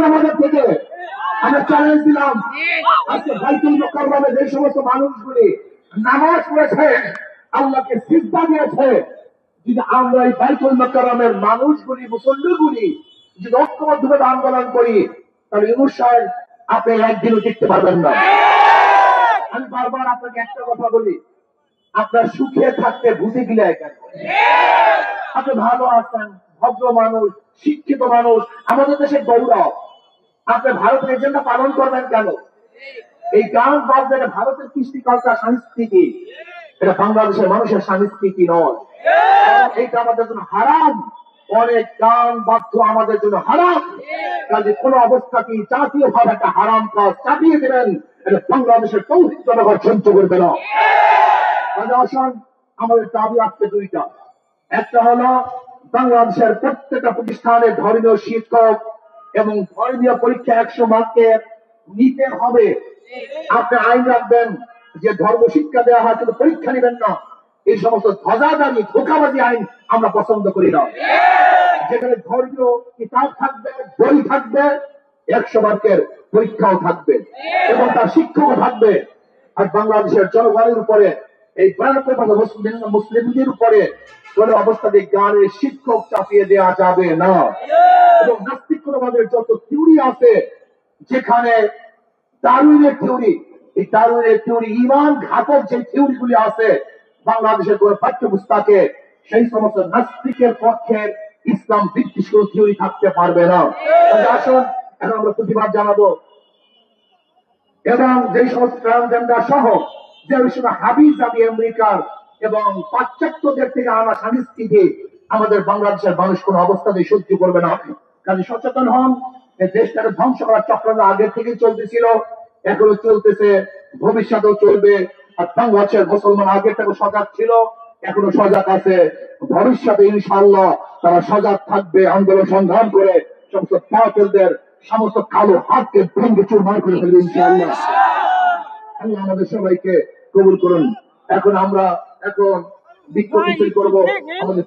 আমাদের থেকে আমরা চ্যালেঞ্জ দিলাম, আজকে বাইতুল মুকাররমে যে সমস্ত মানুষগুলি নামাজ পড়েছে, আল্লাহকে সিজদা দিয়েছে, যদি আমরা এই বাইতুল মুকাররমের মানুষগুলি, মুসল্লিগুলি যদি ঐক্যবদ্ধভাবে আন্দোলন করি, তাহলে ইউনূস সাহেব আপনি একদিনও টিকতে পারবেন না। আমি বারবার আপনাকে একটা কথা বলি, আপনার সুখে থাকতে বুঝে গিলে কেন? আপনি ভালো আছেন, ভদ্র মানুষ, শিক্ষিত মানুষ, আমাদের দেশের গৌরব, আপনি ভারতের এজেন্ডা পালন করবেন কেন? এই গান বাজনা এটা ভারতের কৃষ্টি কালচার সংস্কৃতি, এটা বাংলাদেশের মানুষের সংস্কৃতি নয়। এইটা আমাদের জন্য হারাম। অনেক গান বাদ্য আমাদের জন্য হারাম। কাজে কোন অবস্থাতেই জাতীয় ভাবে একটা হারাম কাজ চাপিয়ে দেবেন, এটা বাংলাদেশের তৌহিদ জনগণ সহ্য করবে না। আসুন, আমাদের দাবি আসছে দুইটা। একটা হলো বাংলাদেশের প্রত্যেকটা প্রতিষ্ঠানের ধর্মীয় শিক্ষক এবং ধর্মীয় পরীক্ষা 100 মার্কের নিতে হবে। আপনি আইন রাখবেন যে ধর্ম শিক্ষা দেওয়া হয় কিন্তু পরীক্ষা নেবেন না। এই সমস্ত ধ্বজাদারি ধোঁকাবাজি আইন আমরা পছন্দ করি না। যেখানে ধর্মীয় কিতাব থাকবে, বই থাকবে, 100 মার্কের পরীক্ষাও থাকবে এবং তার শিক্ষকও থাকবে। আর বাংলাদেশের জনগণের উপরে, এই 92% মুসলিমদের উপরে কোন অবস্থাতে জ্ঞানের শিক্ষক চাপিয়ে দেওয়া যাবে না। এবং নাস্তিকবাদের যত থিওরি আছে, যেখানে দারুইনের থিওরি, এই দারুইনের থিওরি, ইমান ঘাতক যে থিওরি গুলি আছে বাংলাদেশের কোন পাঠ্যপুস্তকে, সেই সমস্ত নাস্তিকের পক্ষের ইসলাম বিদ্বেষী কোন থিওরি থাকতে পারবে না। আসুন, এখন আমরা প্রতিবাদ জানাবো এবং যে সমস্ত ট্রান্সজেন্ডার সহ যে সময় হাবি জাবি আমেরিকার এবং পাশ্চাত্যদের থেকে আনা সংস্কৃতি আমাদের বাংলাদেশের মানুষ কোন অবস্থাতে সহ্য করবে না। কাজে সচেতন হন। এই দেশটাকে ধ্বংস করার চক্রান্ত আগের থেকে চলতেছিল, এখনো চলতেছে, ভবিষ্যতেও চলবে। আর বাংলাদেশের মুসলমান আগের থেকে সজাগ ছিল, এখনো সজাগ আছে, ভবিষ্যতে ইনশাআল্লাহ তারা সজাগ থাকবে। আন্দোলন সংগ্রাম করে সমস্ত বাতিলদের সমস্ত কালো হাতকে ভেঙে চুরমার করে ফেলবে ইনশাআল্লাহ। আল্লাহ আমাদের সবাইকে কবুল করুন। এখন আমরা বিক্ষোভ মিছিল করবো আমাদের